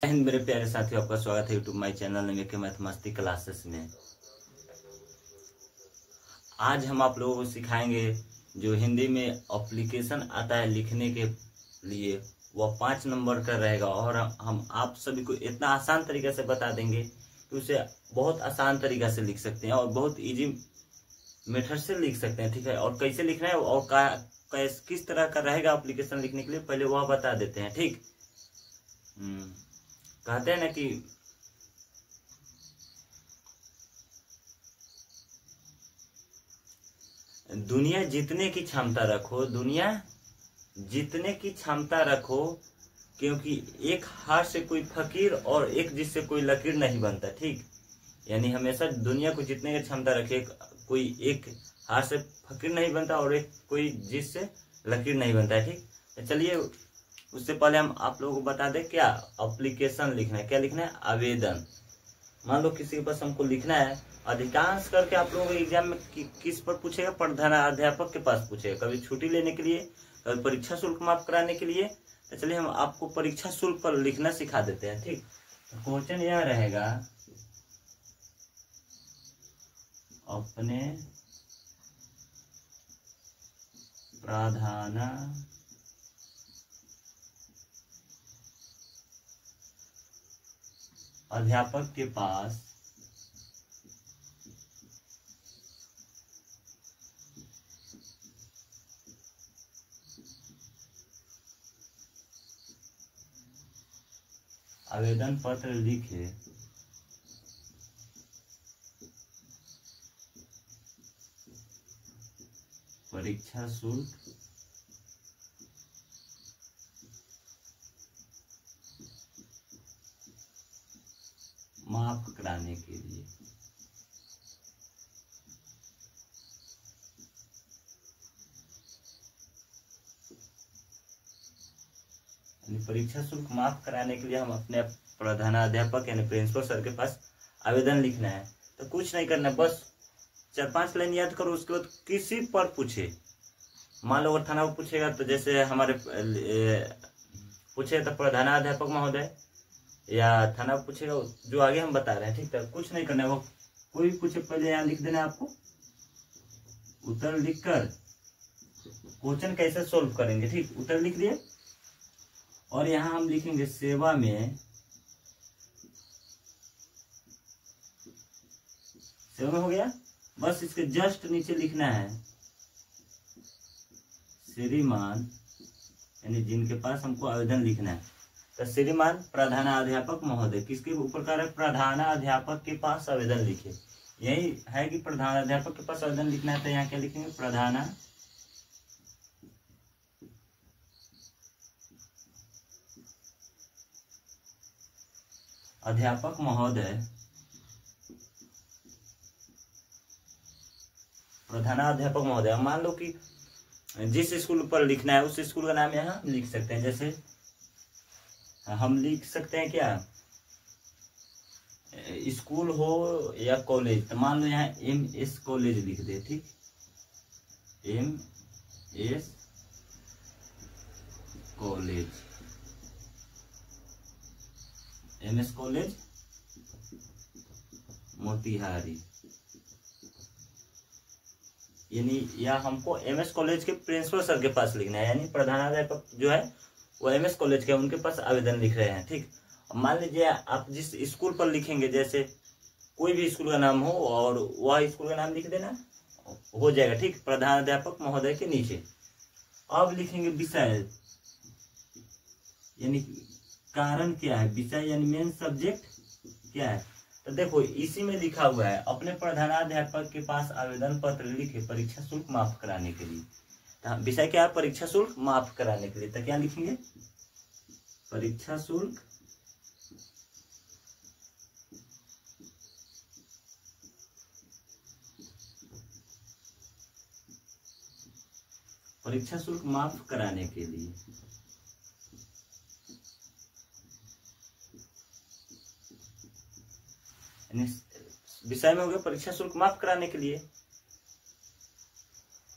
हिंद मेरे प्यारे साथियों, आपका स्वागत है यूट्यूब माई चैनल में मैथ मस्ती क्लासेस में। आज हम आप लोगों को सिखाएंगे जो हिंदी में एप्लीकेशन आता है लिखने के लिए, वह 5 नंबर का रहेगा और हम आप सभी को इतना आसान तरीके से बता देंगे कि उसे बहुत आसान तरीका से लिख सकते हैं और बहुत इजी मेथड से लिख सकते हैं। ठीक है, और कैसे लिखना है और किस तरह का रहेगा एप्लीकेशन लिखने के लिए, पहले वह बता देते हैं। ठीक, कहते हैं ना कि दुनिया जितने की क्षमता रखो, दुनिया जितने की क्षमता रखो, क्योंकि एक हाथ से कोई फकीर और एक जिस से कोई लकीर नहीं बनता। ठीक, यानी हमेशा दुनिया को जितने की क्षमता रखे, कोई एक हाथ से फकीर नहीं बनता और एक कोई जिस से लकीर नहीं बनता। ठीक, तो चलिए उससे पहले हम आप लोगों को बता दें क्या एप्लीकेशन लिखना है। क्या लिखना है? आवेदन। मान लो किसी के पास हमको लिखना है, अधिकांश करके आप लोगों को एग्जाम में किस पर पूछेगा? प्रधानाध्यापक के पास पूछेगा, कभी छुट्टी लेने के लिए, कभी परीक्षा शुल्क माफ कराने के लिए। तो चलिए हम आपको परीक्षा शुल्क पर लिखना सिखा देते हैं। ठीक, तो क्वेश्चन यह रहेगा, अपने अध्यापक के पास आवेदन पत्र लिखे परीक्षा शुल्क माफ कराने के लिए। परीक्षा शुल्क माफ कराने के लिए हम अपने प्रधानाध्यापक यानी प्रिंसिपल सर के पास आवेदन लिखना है। तो कुछ नहीं करना, बस 4-5 लाइन याद करो, उसके बाद किसी पर पूछे। मान लो अगर थाना को पूछेगा तो जैसे हमारे पूछे तो प्रधानाध्यापक महोदय, या थाना पूछेगा जो आगे हम बता रहे हैं। ठीक है, कुछ नहीं करना है, वो कोई पूछे पहले यहाँ लिख देना है आपको। उत्तर लिखकर क्वेश्चन कैसे सोल्व करेंगे। ठीक, उत्तर लिख दिए और यहाँ हम लिखेंगे सेवा में हो गया। बस इसके जस्ट नीचे लिखना है श्रीमान, यानी जिनके पास हमको आवेदन लिखना है। तो श्रीमान प्रधानाध्यापक महोदय, किसके ऊपर कर रहे? प्रधानाध्यापक के पास आवेदन लिखे। यही है कि प्रधानाध्यापक के पास आवेदन लिखना है, तो यहाँ क्या लिखेंगे? प्रधानाध्यापक महोदय, प्रधानाध्यापक महोदय। मान लो कि जिस स्कूल पर लिखना है उस स्कूल का नाम यहाँ लिख सकते हैं। जैसे हम लिख सकते हैं क्या, स्कूल हो या कॉलेज, तो मान लो यहाँ MS कॉलेज लिख दे। ठीक, MS college, MS college Motihari, यानी या हमको MS कॉलेज के प्रिंसिपल सर के पास लिखना है, यानी प्रधानाध्यापक जो है वो MS कॉलेज के, उनके पास आवेदन लिख रहे हैं। ठीक, मान लीजिए आप जिस स्कूल पर लिखेंगे, जैसे कोई भी स्कूल का नाम हो और वह स्कूल का नाम लिख देना, हो जाएगा। ठीक, प्रधानाध्यापक महोदय के नीचे अब लिखेंगे विषय, यानी कारण क्या है, विषय यानी मेन सब्जेक्ट क्या है। तो देखो इसी में लिखा हुआ है, अपने प्रधानाध्यापक के पास आवेदन पत्र लिखे परीक्षा शुल्क माफ कराने के लिए। विषय क्या है? परीक्षा शुल्क माफ कराने के लिए। तो क्या लिखेंगे? परीक्षा शुल्क माफ कराने के लिए। विषय में हो गया परीक्षा शुल्क माफ कराने के लिए,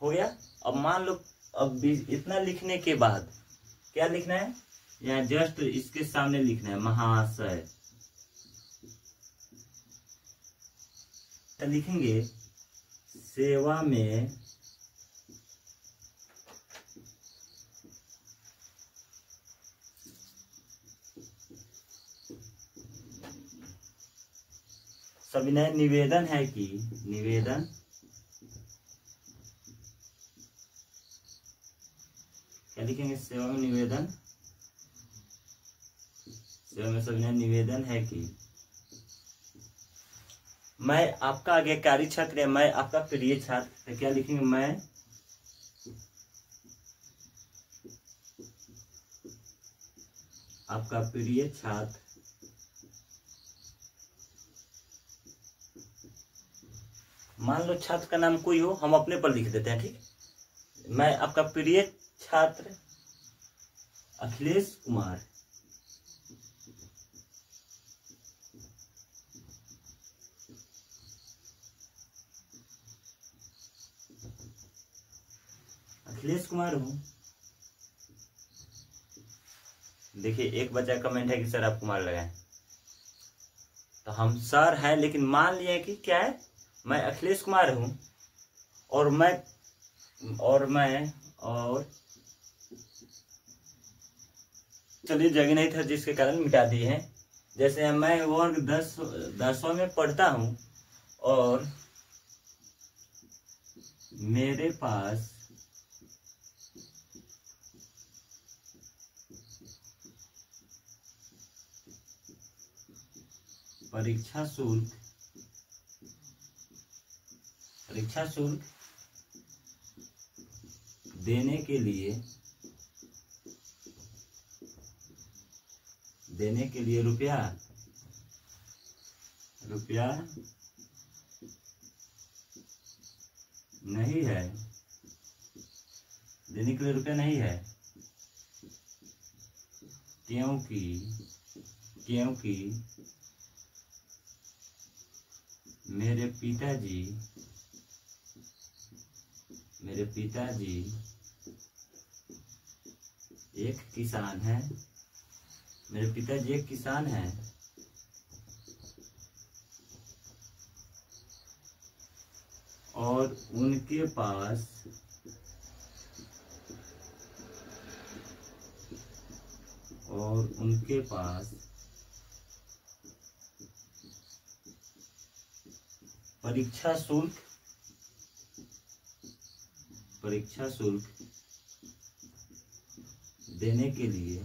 हो गया। अब मान लो अब इतना लिखने के बाद क्या लिखना है? यहाँ जस्ट इसके सामने लिखना है महाशय। तो लिखेंगे सेवा में सविनय निवेदन है कि निवेदन क्या लिखेंगे, सेवा में निवेदन, सेवा में सविनय निवेदन है कि मैं आपका आज्ञाकारी छात्र है, मैं आपका प्रिय छात्र। तो क्या लिखेंगे, मैं आपका प्रिय छात्र मान लो छात्र का नाम कोई हो, हम अपने पर लिख देते हैं, ठीक। मैं आपका प्रिय छात्र अखिलेश कुमार। अखिलेश कुमार हूं। देखिए एक बच्चा कमेंट है कि सर आप कुमार लगाएं, तो हम सर हैं, लेकिन मान लिया कि क्या है, मैं अखिलेश कुमार हूं और चलिए जगह नहीं था जिसके कारण मिटा दिए हैं। जैसे मैं वर्ग 10वीं में पढ़ता हूं और मेरे पास परीक्षा शुल्क देने के लिए रुपया नहीं है, देने के लिए रुपया नहीं है, क्योंकि मेरे पिताजी एक किसान हैं। मेरे पिताजी एक किसान हैं और उनके पास परीक्षा शुल्क देने के लिए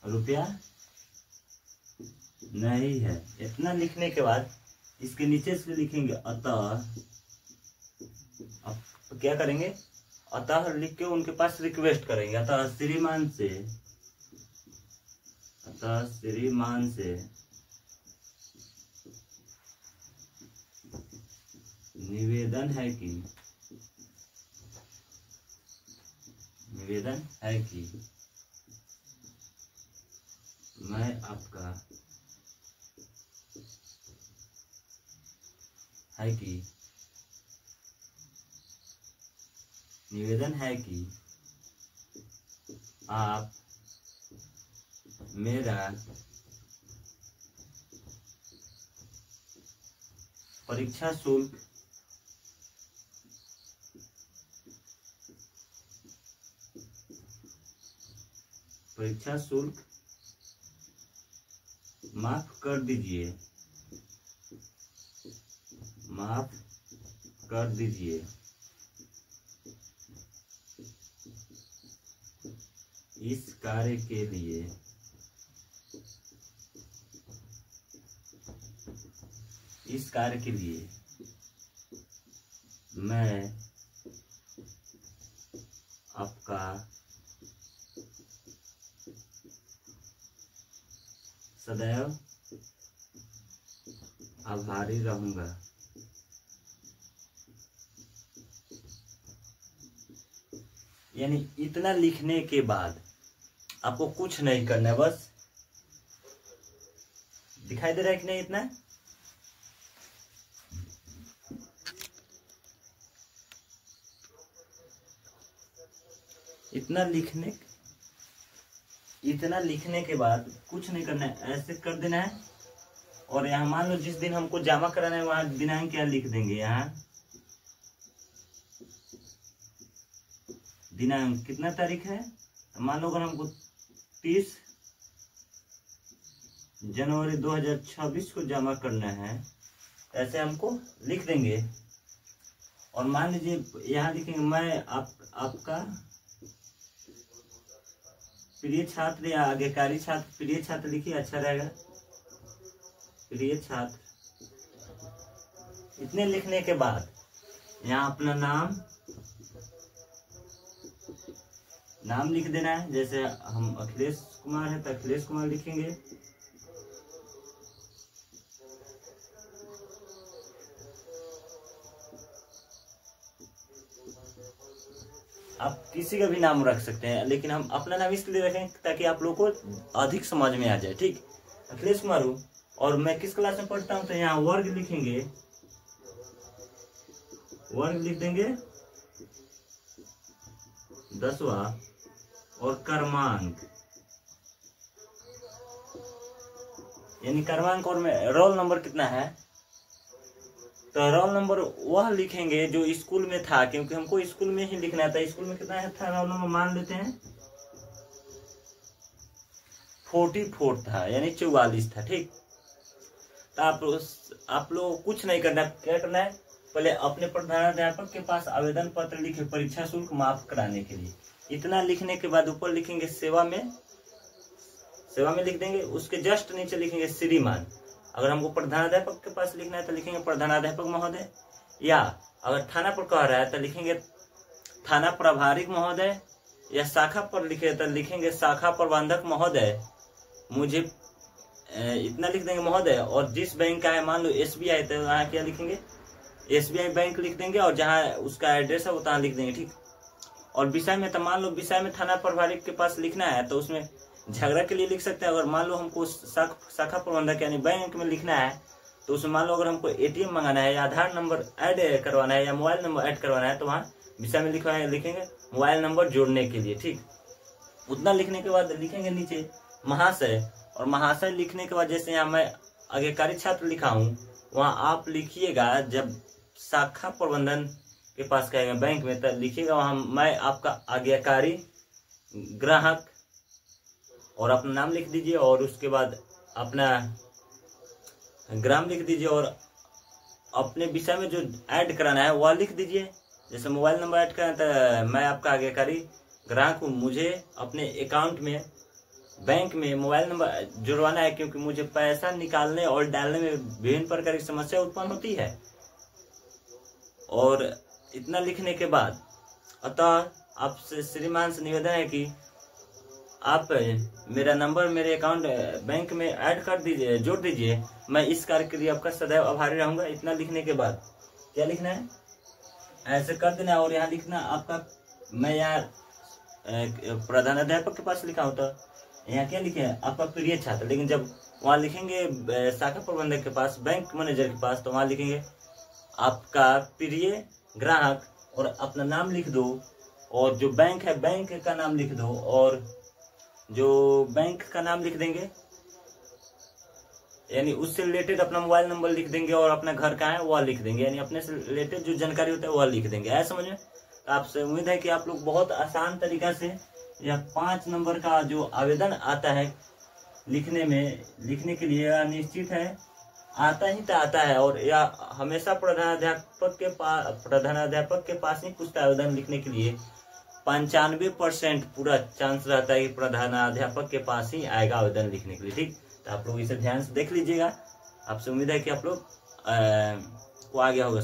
रुपया नहीं है। इतना लिखने के बाद इसके नीचे से लिखेंगे अतः। अब क्या करेंगे, अतः लिख के उनके पास रिक्वेस्ट करेंगे, अतः श्रीमान से निवेदन है कि मैं आपका निवेदन है कि आप मेरा परीक्षा शुल्क माफ कर दीजिए। इस कार्य के लिए मैं आपका सदैव आभारी रहूंगा। यानी इतना लिखने के बाद आपको कुछ नहीं करना है, बस दिखाई दे रहा है कि नहीं, इतना इतना लिखने के बाद कुछ नहीं करना है, ऐसे कर देना है। और यहाँ मान लो जिस दिन हमको जमा कराना है वहां दिनांक क्या लिख देंगे, यहाँ दिनांक कितना तारीख है, मान लो अगर हमको 30 जनवरी 2026 को जमा करना है, ऐसे हमको लिख देंगे। और मान लीजिए यहाँ लिखेंगे मैं आपका प्रिय छात्र या आज्ञाकारी छात्र, प्रिय छात्र लिखिए अच्छा रहेगा, प्रिय छात्र। इतने लिखने के बाद यहाँ अपना नाम लिख देना है। जैसे हम अखिलेश कुमार है तो अखिलेश कुमार लिखेंगे। आप किसी का भी नाम रख सकते हैं, लेकिन हम अपना नाम इसलिए रखें ताकि आप लोगों को अधिक समझ में आ जाए। ठीक, अखिलेश कुमार हूँ और मैं किस क्लास में पढ़ता हूँ, तो यहाँ वर्ग लिखेंगे, वर्ग लिख देंगे 10वां और क्रमांक यानी क्रमांक और रोल नंबर कितना है, तो रोल नंबर वह लिखेंगे जो स्कूल में था, क्योंकि हमको स्कूल में ही लिखना था। स्कूल में कितना था रोल नंबर, मान लेते हैं 44 था यानी 44 था। ठीक, तो आप लोग कुछ नहीं करना, क्या करना है, पहले अपने प्रधानाध्यापक के पास आवेदन पत्र लिखे परीक्षा शुल्क माफ कराने के लिए। इतना लिखने के बाद ऊपर लिखेंगे सेवा में लिख देंगे। उसके जस्ट नीचे लिखेंगे श्रीमान। अगर हमको प्रधानाध्यापक के पास लिखना है तो लिखेंगे प्रधानाध्यापक महोदय, या अगर थाना पर कह रहा है तो लिखेंगे थाना प्रभारी महोदय, या शाखा पर लिखे तो लिखेंगे शाखा प्रबंधक महोदय। मुझे इतना लिख देंगे महोदय। और जिस बैंक का है, मान लो SBI, तो यहाँ क्या लिखेंगे SBI बैंक लिख देंगे, और जहाँ उसका एड्रेस है वो तहाँ लिख देंगे। ठीक, और विषय में तो मान लो विषय में थाना प्रभारी के पास लिखना है तो उसमें झगड़ा के लिए लिख सकते हैं। अगर मान लो हमको शाखा प्रबंधक यानी बैंक में लिखना है तो उसमें मान लो अगर हमको ATM मंगाना है या आधार नंबर ऐड करवाना है या मोबाइल नंबर ऐड करवाना है तो वहाँ विषय में लिखेंगे मोबाइल नंबर जोड़ने के लिए। ठीक, उतना लिखने के बाद लिखेंगे नीचे महाशय। और महाशय लिखने के बाद जैसे यहाँ मैं आज्ञाकारी छात्र लिखा हूँ, वहाँ आप लिखिएगा जब शाखा प्रबंधन के पास कहेगा बैंक में तो लिखिएगा वहाँ मैं आपका आज्ञाकारी ग्राहक, और अपना नाम लिख दीजिए और उसके बाद अपना ग्राम लिख दीजिए और अपने विषय में जो ऐड कराना है वह लिख दीजिए। जैसे मोबाइल नंबर ऐड कराना तो मैं आपका आज्ञाकारी ग्राहक हूँ, मुझे अपने अकाउंट में बैंक में मोबाइल नंबर जुड़वाना है क्योंकि मुझे पैसा निकालने और डालने में विभिन्न प्रकार की समस्या उत्पन्न होती है। और इतना लिखने के बाद अतः आपसे श्रीमान से निवेदन है कि आप मेरा नंबर मेरे अकाउंट बैंक में ऐड कर दीजिए, जोड़ दीजिए। मैं इस कार्य के लिए आपका सदैव आभारी रहूंगा। इतना लिखने के बाद क्या लिखना है, ऐसे कर देना है। और यहाँ लिखना आपका, मैं यहाँ प्रधानाध्यापक के पास लिखा हूँ तो यहाँ क्या लिखे हैं आपका प्रिय छात्र, लेकिन जब वहाँ लिखेंगे शाखा प्रबंधक के पास, बैंक मैनेजर के पास, तो वहाँ लिखेंगे आपका प्रिय ग्राहक और अपना नाम लिख दो, और जो बैंक है बैंक का नाम लिख दो, और जो बैंक का नाम लिख देंगे यानी उससे रिलेटेड अपना मोबाइल नंबर लिख देंगे, और अपना घर कहाँ है वह लिख देंगे, यानी अपने से रिलेटेड जो जानकारी होता है वह लिख देंगे। ऐसा समझ में। आपसे उम्मीद है कि आप लोग बहुत आसान तरीका से यह 5 नंबर का जो आवेदन आता है लिखने के लिए निश्चित है आता ही तो आता है। और यह हमेशा प्रधानाध्यापक के पास ही पूछता है आवेदन लिखने के लिए। 95% पूरा चांस रहता है कि प्रधानाध्यापक के पास ही आएगा आवेदन लिखने के लिए। ठीक, तो आप लोग इसे ध्यान से देख लीजिएगा। आपसे उम्मीद है कि आप लोग को आ गया होगा।